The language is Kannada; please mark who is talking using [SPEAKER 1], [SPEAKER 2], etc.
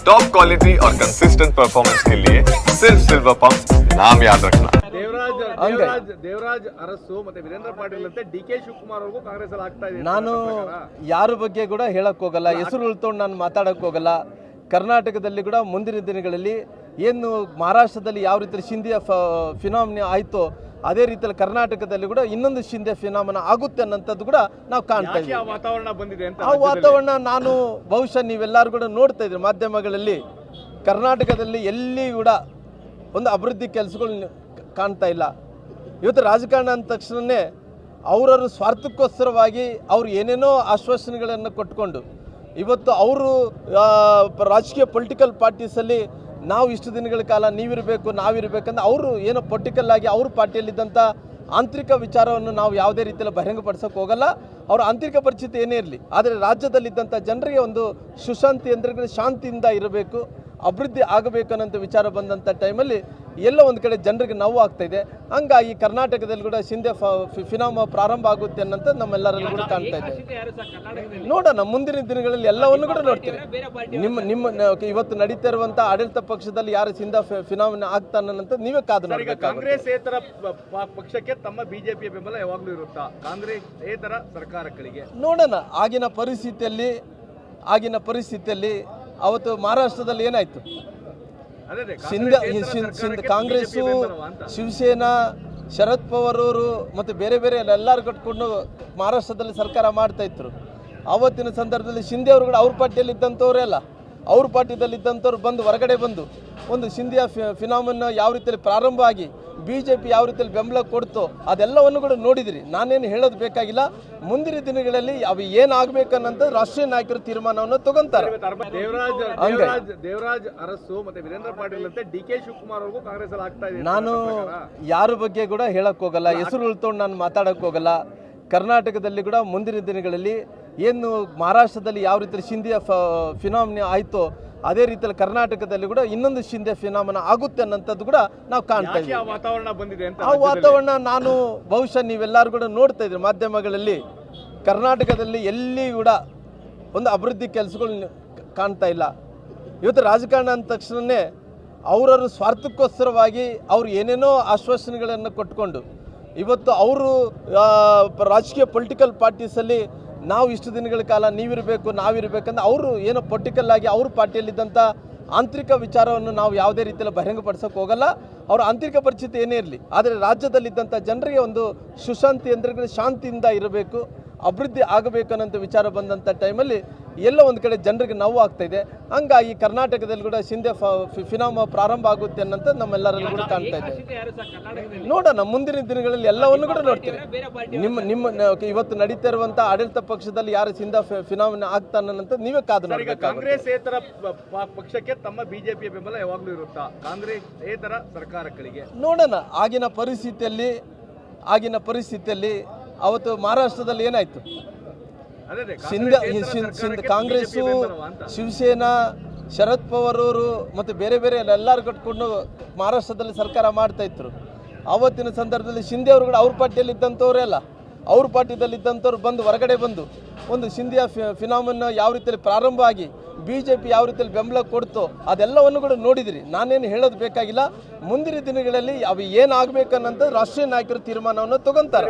[SPEAKER 1] टॉप क्वालिटी और कंसिस्टेंट परफॉर्मेंस के लिए सिर्फ सिल्वर पंप नाम याद रखना।
[SPEAKER 2] ದೇವರಾಜ್ ಅರಸು ಮತ್ತೆ ವೀರೇಂದ್ರ ಪಾಟೀಲ್ ಅಂತೆ ಡಿ.ಕೆ. ಶಿವಕುಮಾರ್ ಅವ್ರಿಗೂ ಕಾಂಗ್ರೆಸ್ ಅಲ್ಲಿ ಆಗ್ತಾ ಇದೆ.
[SPEAKER 3] ನಾನು ಯಾರ ಬಗ್ಗೆ ಕೂಡ ಹೇಳಕ್ ಹೋಗಲ್ಲ, ಹೆಸರು ಉಳ್ಕೊಂಡು ನಾನು ಮಾತಾಡಕ್ ಹೋಗಲ್ಲ. ಕರ್ನಾಟಕದಲ್ಲಿ ಕೂಡ ಮುಂದಿನ ದಿನಗಳಲ್ಲಿ ಏನು ಮಹಾರಾಷ್ಟ್ರದಲ್ಲಿ ಯಾವ ರೀತಿ ಶಿಂದೆಯ ಫಿನಾಮಿನ ಆಯಿತೋ ಅದೇ ರೀತಿಯಲ್ಲಿ ಕರ್ನಾಟಕದಲ್ಲಿ ಕೂಡ ಇನ್ನೊಂದು ಶಿಂದೆ ಫಿನಾಮಿನ ಆಗುತ್ತೆ ಅನ್ನೋಂಥದ್ದು ಕೂಡ ನಾವು ಕಾಣ್ತಾ ಇದ್ದೀವಿ.
[SPEAKER 2] ವಾತಾವರಣ ಬಂದಿದೆ ಅಂತ
[SPEAKER 3] ಆ ವಾತಾವರಣ ನಾನು ಬಹುಶಃ ನೀವೆಲ್ಲರೂ ಕೂಡ ನೋಡ್ತಾ ಇದ್ರಿ ಮಾಧ್ಯಮಗಳಲ್ಲಿ. ಕರ್ನಾಟಕದಲ್ಲಿ ಎಲ್ಲಿ ಕೂಡ ಒಂದು ಅಭಿವೃದ್ಧಿ ಕೆಲಸಗಳು ಕಾಣ್ತಾ ಇಲ್ಲ. ಇವತ್ತು ರಾಜಕಾರಣ ಅಂದ ತಕ್ಷಣವೇ ಅವರವರು ಸ್ವಾರ್ಥಕ್ಕೋಸ್ಕರವಾಗಿ ಅವ್ರು ಏನೇನೋ ಆಶ್ವಾಸನೆಗಳನ್ನು ಕೊಟ್ಕೊಂಡು ಇವತ್ತು ಅವರು ರಾಜಕೀಯ ಪೊಲಿಟಿಕಲ್ ಪಾರ್ಟೀಸಲ್ಲಿ ನಾವು ಇಷ್ಟು ದಿನಗಳ ಕಾಲ ನೀವಿರಬೇಕು ನಾವಿರಬೇಕಂದ್ರೆ ಅವರು ಏನೋ ಪೊಲಿಟಿಕಲ್ ಆಗಿ ಅವ್ರ ಪಾರ್ಟಿಯಲ್ಲಿದ್ದಂಥ ಆಂತರಿಕ ವಿಚಾರವನ್ನು ನಾವು ಯಾವುದೇ ರೀತಿಯಲ್ಲಿ ಬಹಿರಂಗಪಡಿಸೋಕೆ ಹೋಗಲ್ಲ. ಅವರ ಆಂತರಿಕ ಪರಿಸ್ಥಿತಿ ಏನೇ ಇರಲಿ, ಆದರೆ ರಾಜ್ಯದಲ್ಲಿದ್ದಂಥ ಜನರಿಗೆ ಒಂದು ಸುಶಾಂತಿ ಅಂದರೆ ಶಾಂತಿಯಿಂದ ಇರಬೇಕು, ಅಭಿವೃದ್ಧಿ ಆಗಬೇಕು ಅನ್ನೋಂಥ ವಿಚಾರ ಬಂದಂಥ ಟೈಮಲ್ಲಿ ಎಲ್ಲ ಒಂದು ಕಡೆ ಜನರಿಗೆ ನೋವು ಆಗ್ತಾ ಇದೆ. ಹಂಗಾಗಿ ಕರ್ನಾಟಕದಲ್ಲಿ ಕೂಡ ಶಿಂದೆ ಫಿನಾಮ ಪ್ರಾರಂಭ ಆಗುತ್ತೆ ಅನ್ನೋಂಥದ್ದು ನಮ್ಮೆಲ್ಲರಲ್ಲೂ ಕೂಡ ಕಾಣ್ತಾ ಇದೆ. ನೋಡೋಣ, ಮುಂದಿನ ದಿನಗಳಲ್ಲಿ ಎಲ್ಲವನ್ನು ಕೂಡ ನೋಡ್ತೀವಿ. ನಿಮ್ಮ ಇವತ್ತು ನಡೀತಾ ಇರುವಂಥ ಆಡಳಿತ ಪಕ್ಷದಲ್ಲಿ ಯಾರು ಶಿಂದೆ ಫಿನಾಮಿನ ಆಗ್ತಾನೆ ಅನ್ನೋಂಥದ್ದು ನೀವೇ ಕಾದು ನೋಡಬೇಕು.
[SPEAKER 2] ಕಾಂಗ್ರೆಸ್ಸೇತರ ಪಕ್ಷಕ್ಕೆ ತಮ್ಮ ಬಿಜೆಪಿಯ ಬೆಂಬಲ ಯಾವಾಗಲೂ ಇರುತ್ತಾ? ಕಾಂಗ್ರೆಸ್ಸೇತರ ಸರ್ಕಾರಗಳಿಗೆ
[SPEAKER 3] ನೋಡೋಣ. ಆಗಿನ ಪರಿಸ್ಥಿತಿಯಲ್ಲಿ ಅವತ್ತು ಮಹಾರಾಷ್ಟ್ರದಲ್ಲಿ ಏನಾಯ್ತು, ಕಾಂಗ್ರೆಸ್ಸು, ಶಿವಸೇನಾ, ಶರದ್ ಪವಾರ್ ಅವರು ಮತ್ತು ಬೇರೆ ಎಲ್ಲರೂ ಕಟ್ಕೊಂಡು ಮಹಾರಾಷ್ಟ್ರದಲ್ಲಿ ಸರ್ಕಾರ ಮಾಡ್ತಾ ಇದ್ರು. ಆವತ್ತಿನ ಸಂದರ್ಭದಲ್ಲಿ ಶಿಂದೆ ಅವರು ಕೂಡ ಅವ್ರ ಪಾರ್ಟಿಯಲ್ಲಿ ಇದ್ದಂಥವರೇ ಅಲ್ಲ, ಅವ್ರ ಪಾರ್ಟಿಯಲ್ಲಿದ್ದಂಥವ್ರು ಬಂದು ಹೊರಗಡೆ ಬಂದು ಒಂದು ಶಿಂದೆಯ ಫಿನಾಮಿನ ಯಾವ ರೀತಿಯಲ್ಲಿ ಪ್ರಾರಂಭ ಆಗಿ BJP ಯಾವ ರೀತಿಯಲ್ಲಿ ಬೆಂಬಲ ಕೊಡ್ತೋ ಅದೆಲ್ಲವನ್ನು ಕೂಡ ನೋಡಿದಿರಿ. ನಾನೇನು ಹೇಳೋದು ಬೇಕಾಗಿಲ್ಲ. ಮುಂದಿನ ದಿನಗಳಲ್ಲಿ ಅವು ಏನಾಗಬೇಕನ್ನಂತ ರಾಷ್ಟ್ರೀಯ ನಾಯಕರು ತೀರ್ಮಾನವನ್ನು ತಗೊಂತಾರೆ.
[SPEAKER 2] ದೇವರಾಜ್ ಅರಸು ಮತ್ತೆ ವೀರೇಂದ್ರ ಪಾಟೀಲ್ ಅಂತೆ ಡಿ.ಕೆ. ಶಿವಕುಮಾರ್ ಅವ್ರಿಗೂ ಕಾಂಗ್ರೆಸ್ ಅಲ್ಲಿ ಆಗ್ತಾ ಇದೆ.
[SPEAKER 3] ನಾನು ಯಾರ ಬಗ್ಗೆ ಕೂಡ ಹೇಳಕ್ ಹೋಗಲ್ಲ, ಹೆಸರು ಉಳ್ಕೊಂಡು ನಾನು ಮಾತಾಡಕ್ ಹೋಗಲ್ಲ. ಕರ್ನಾಟಕದಲ್ಲಿ ಕೂಡ ಮುಂದಿನ ದಿನಗಳಲ್ಲಿ ಏನು ಮಹಾರಾಷ್ಟ್ರದಲ್ಲಿ ಯಾವ ರೀತಿ ಶಿಂದೆಯ ಫಿನಾಮಿನ ಆಯಿತೋ ಅದೇ ರೀತಿಯಲ್ಲಿ ಕರ್ನಾಟಕದಲ್ಲಿ ಕೂಡ ಇನ್ನೊಂದು ಶಿಂದೆ ಫಿನಾಮಿನ ಆಗುತ್ತೆ ಅನ್ನೋಂಥದ್ದು ಕೂಡ ನಾವು ಕಾಣ್ತಾ ಇದ್ದೀವಿ.
[SPEAKER 2] ವಾತಾವರಣ ಬಂದಿದೆ ಅಂತ
[SPEAKER 3] ಆ ವಾತಾವರಣ ನಾನು ಬಹುಶಃ ನೀವೆಲ್ಲರೂ ಕೂಡ ನೋಡ್ತಾ ಇದ್ರಿ ಮಾಧ್ಯಮಗಳಲ್ಲಿ. ಕರ್ನಾಟಕದಲ್ಲಿ ಎಲ್ಲಿ ಕೂಡ ಒಂದು ಅಭಿವೃದ್ಧಿ ಕೆಲಸಗಳು ಕಾಣ್ತಾ ಇಲ್ಲ. ಇವತ್ತು ರಾಜಕಾರಣ ಅಂದ ತಕ್ಷಣವೇ ಅವರವರು ಸ್ವಾರ್ಥಕ್ಕೋಸ್ಕರವಾಗಿ ಅವ್ರು ಏನೇನೋ ಆಶ್ವಾಸನೆಗಳನ್ನು ಕೊಟ್ಕೊಂಡು ಇವತ್ತು ಅವರು ರಾಜಕೀಯ ಪೊಲಿಟಿಕಲ್ ಪಾರ್ಟೀಸಲ್ಲಿ ನಾವು ಇಷ್ಟು ದಿನಗಳ ಕಾಲ ನೀವಿರಬೇಕು ನಾವಿರಬೇಕಂದ್ರೆ ಅವರು ಏನೋ ಪೊಲಿಟಿಕಲ್ ಆಗಿ ಅವ್ರ ಪಾರ್ಟಿಯಲ್ಲಿದ್ದಂಥ ಆಂತರಿಕ ವಿಚಾರವನ್ನು ನಾವು ಯಾವುದೇ ರೀತಿಯಲ್ಲಿ ಬಹಿರಂಗಪಡಿಸೋಕೆ ಹೋಗಲ್ಲ. ಅವರ ಆಂತರಿಕ ಪರಿಸ್ಥಿತಿ ಏನೇ ಇರಲಿ, ಆದರೆ ರಾಜ್ಯದಲ್ಲಿದ್ದಂಥ ಜನರಿಗೆ ಒಂದು ಸುಶಾಂತಿ ಅಂದರೆ ಶಾಂತಿಯಿಂದ ಇರಬೇಕು, ಅಭಿವೃದ್ಧಿ ಆಗಬೇಕು ಅನ್ನೋಂಥ ವಿಚಾರ ಬಂದಂಥ ಟೈಮಲ್ಲಿ ಎಲ್ಲ ಒಂದು ಕಡೆ ಜನರಿಗೆ ನೋವು ಆಗ್ತಾ ಇದೆ. ಹಂಗಾಗಿ ಕರ್ನಾಟಕದಲ್ಲಿ ಕೂಡ ಶಿಂದೆ ಫಿನಾಮ ಪ್ರಾರಂಭ ಆಗುತ್ತೆ ಅನ್ನೋಂಥದ್ದು ನಮ್ಮೆಲ್ಲರಲ್ಲೂ ಕೂಡ ಕಾಣ್ತಾ ಇದೆ. ನೋಡೋಣ, ಮುಂದಿನ ದಿನಗಳಲ್ಲಿ ಎಲ್ಲವನ್ನು ಕೂಡ ನೋಡ್ತೀವಿ. ನಿಮ್ಮ ಇವತ್ತು ನಡೀತಾ ಇರುವಂಥ ಆಡಳಿತ ಪಕ್ಷದಲ್ಲಿ ಯಾರು ಶಿಂದೆ ಫಿನಾಮಿನ ಆಗ್ತಾನೆ ಅನ್ನೋಂಥದ್ದು ನೀವೇ ಕಾದು ನೋಡಬೇಕು.
[SPEAKER 2] ಕಾಂಗ್ರೆಸ್ಸೇತರ ಪಕ್ಷಕ್ಕೆ ತಮ್ಮ ಬಿಜೆಪಿಯ ಬೆಂಬಲ ಯಾವಾಗಲೂ ಇರುತ್ತಾ? ಕಾಂಗ್ರೆಸ್ಸೇತರ ಸರ್ಕಾರಗಳಿಗೆ
[SPEAKER 3] ನೋಡೋಣ. ಆಗಿನ ಪರಿಸ್ಥಿತಿಯಲ್ಲಿ ಅವತ್ತು ಮಹಾರಾಷ್ಟ್ರದಲ್ಲಿ ಏನಾಯ್ತು, ಕಾಂಗ್ರೆಸ್ಸು, ಶಿವಸೇನಾ, ಶರದ್ ಪವಾರ್ ಅವರು ಮತ್ತು ಬೇರೆ ಎಲ್ಲರೂ ಕಟ್ಕೊಂಡು ಮಹಾರಾಷ್ಟ್ರದಲ್ಲಿ ಸರ್ಕಾರ ಮಾಡ್ತಾ ಇದ್ರು. ಆವತ್ತಿನ ಸಂದರ್ಭದಲ್ಲಿ ಶಿಂದೆ ಅವರು ಕೂಡ ಅವ್ರ ಪಾರ್ಟಿಯಲ್ಲಿ ಇದ್ದಂಥವರೇ ಅಲ್ಲ, ಅವ್ರ ಪಾರ್ಟಿಯಲ್ಲಿದ್ದಂಥವ್ರು ಬಂದು ಹೊರಗಡೆ ಬಂದು ಒಂದು ಶಿಂದೆಯ ಫಿನಾಮಿನ ಯಾವ ರೀತಿಯಲ್ಲಿ ಪ್ರಾರಂಭ ಆಗಿ BJP ಯಾವ ರೀತಿಯಲ್ಲಿ ಬೆಂಬಲ ಕೊಡ್ತೋ ಅದೆಲ್ಲವನ್ನು ಕೂಡ ನೋಡಿದಿರಿ. ನಾನೇನು ಹೇಳೋದು ಬೇಕಾಗಿಲ್ಲ. ಮುಂದಿನ ದಿನಗಳಲ್ಲಿ ಅವು ಏನಾಗಬೇಕನ್ನಂತ ರಾಷ್ಟ್ರೀಯ ನಾಯಕರು ತೀರ್ಮಾನವನ್ನು ತಗೊಂತಾರೆ.